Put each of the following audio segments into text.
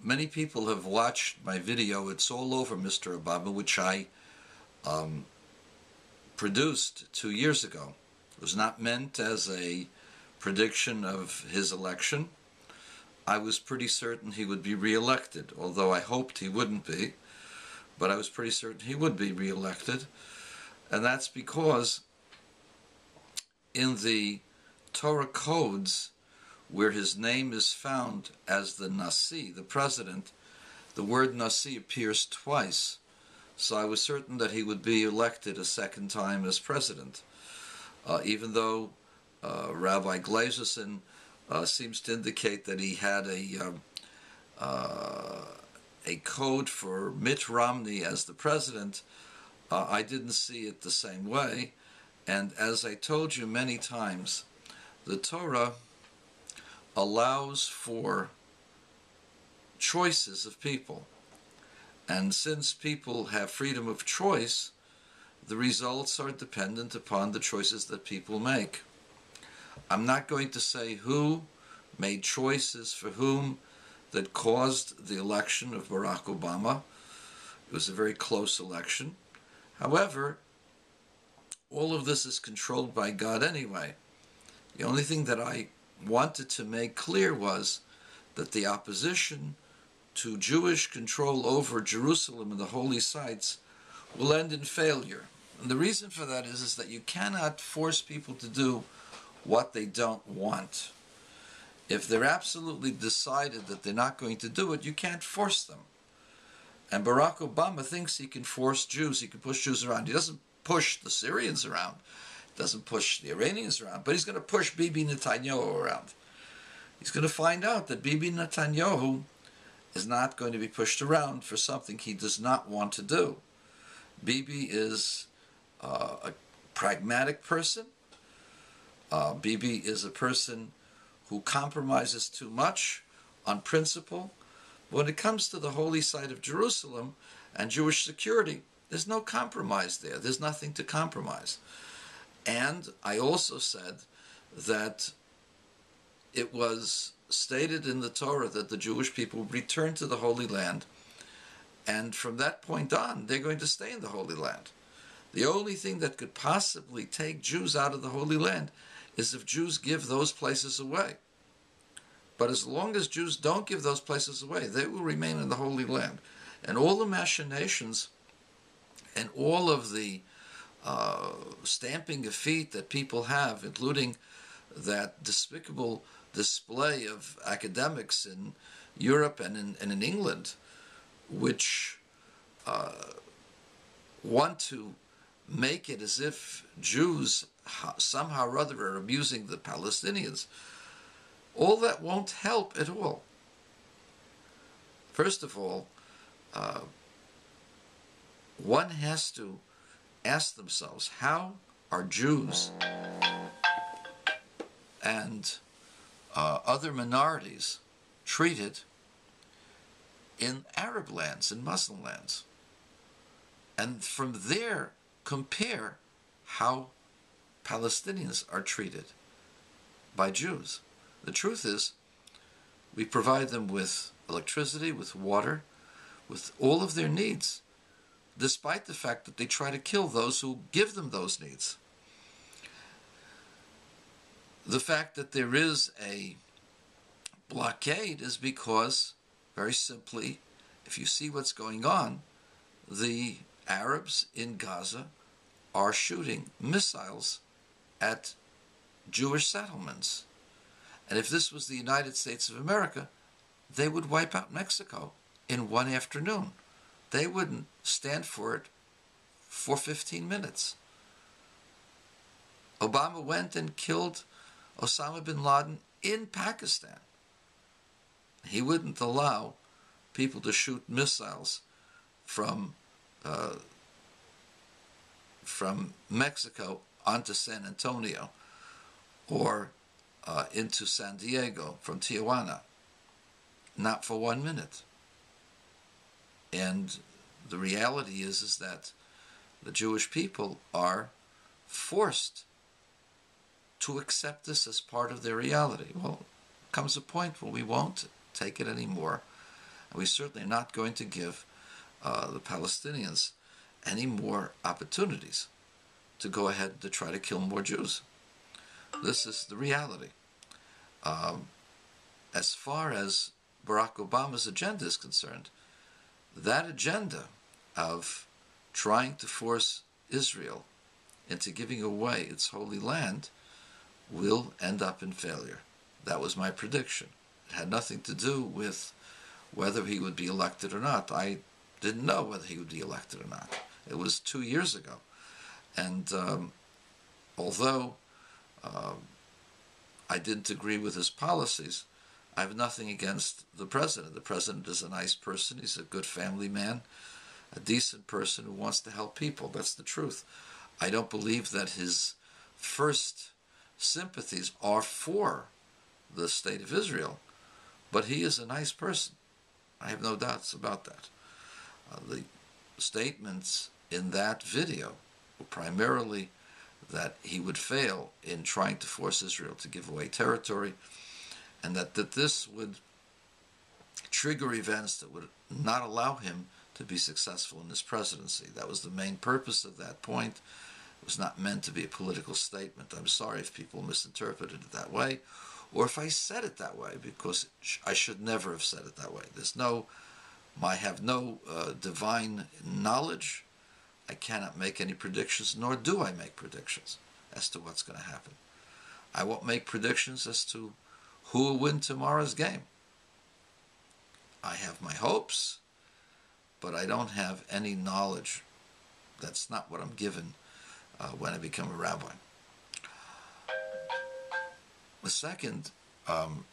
Many people have watched my video, It's All Over Mr. Obama, which I produced 2 years ago. It was not meant as a prediction of his election. I was pretty certain he would be reelected, although I hoped he wouldn't be, but I was pretty certain he would be reelected. And that's because in the Torah codes, where his name is found as the Nasi, the president, the word Nasi appears twice. So I was certain that he would be elected a second time as president, even though Rabbi Glazerson seems to indicate that he had a code for Mitt Romney as the president. I didn't see it the same way. And as I told you many times, the Torah allows for choices of people. And since people have freedom of choice, the results are dependent upon the choices that people make. I'm not going to say who made choices for whom that caused the election of Barack Obama. It was a very close election. However, all of this is controlled by God anyway. The only thing that I wanted to make clear was that the opposition to Jewish control over Jerusalem and the holy sites will end in failure. And the reason for that is that you cannot force people to do what they don't want. If they're absolutely decided that they're not going to do it, you can't force them. And Barack Obama thinks he can force Jews, he can push Jews around. He doesn't push the Syrians around, doesn't push the Iranians around, but he's going to push Bibi Netanyahu around. He's going to find out that Bibi Netanyahu is not going to be pushed around for something he does not want to do. Bibi is a pragmatic person. Bibi is a person who compromises too much on principle. When it comes to the holy site of Jerusalem and Jewish security, there's no compromise there. There's nothing to compromise. And I also said that it was stated in the Torah that the Jewish people return to the Holy Land, and from that point on, they're going to stay in the Holy Land. The only thing that could possibly take Jews out of the Holy Land is if Jews give those places away. But as long as Jews don't give those places away, they will remain in the Holy Land. And all the machinations and all of the stamping of feet that people have, including that despicable display of academics in Europe and in England, which want to make it as if Jews somehow or other are abusing the Palestinians, all that won't help at all. First of all, one has to ask themselves, how are Jews and other minorities treated in Arab lands, in Muslim lands? And from there, compare how Palestinians are treated by Jews. The truth is, we provide them with electricity, with water, with all of their needs, despite the fact that they try to kill those who give them those needs. The fact that there is a blockade is because, very simply, if you see what's going on, the Arabs in Gaza are shooting missiles at Jewish settlements. And if this was the United States of America, they would wipe out Mexico in one afternoon. They wouldn't stand for it for 15 minutes. Obama went and killed Osama bin Laden in Pakistan. He wouldn't allow people to shoot missiles from Mexico onto San Antonio or into San Diego from Tijuana. Not for 1 minute. And the reality is that the Jewish people are forced to accept this as part of their reality. Well, comes a point where we won't take it anymore, And we certainly are not going to give the Palestinians any more opportunities to go ahead to try to kill more Jews. This is the reality. As far as Barack Obama's agenda is concerned, that agenda of trying to force Israel into giving away its holy land will end up in failure. That was my prediction. It had nothing to do with whether he would be elected or not. I didn't know whether he would be elected or not. It was 2 years ago. And although I didn't agree with his policies, I have nothing against the president. The president is a nice person. He's a good family man, a decent person who wants to help people. That's the truth. I don't believe that his first sympathies are for the state of Israel, but he is a nice person. I have no doubts about that. The statements in that video were primarily that he would fail in trying to force Israel to give away territory, and that this would trigger events that would not allow him to be successful in his presidency. That was the main purpose of that point. It was not meant to be a political statement. I'm sorry if people misinterpreted it that way, or if I said it that way, because I should never have said it that way. I have no divine knowledge. I cannot make any predictions, nor do I make predictions as to what's going to happen. I won't make predictions as to who will win tomorrow's game. I have my hopes, but I don't have any knowledge. That's not what I'm given when I become a rabbi. The second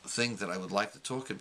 thing that I would like to talk about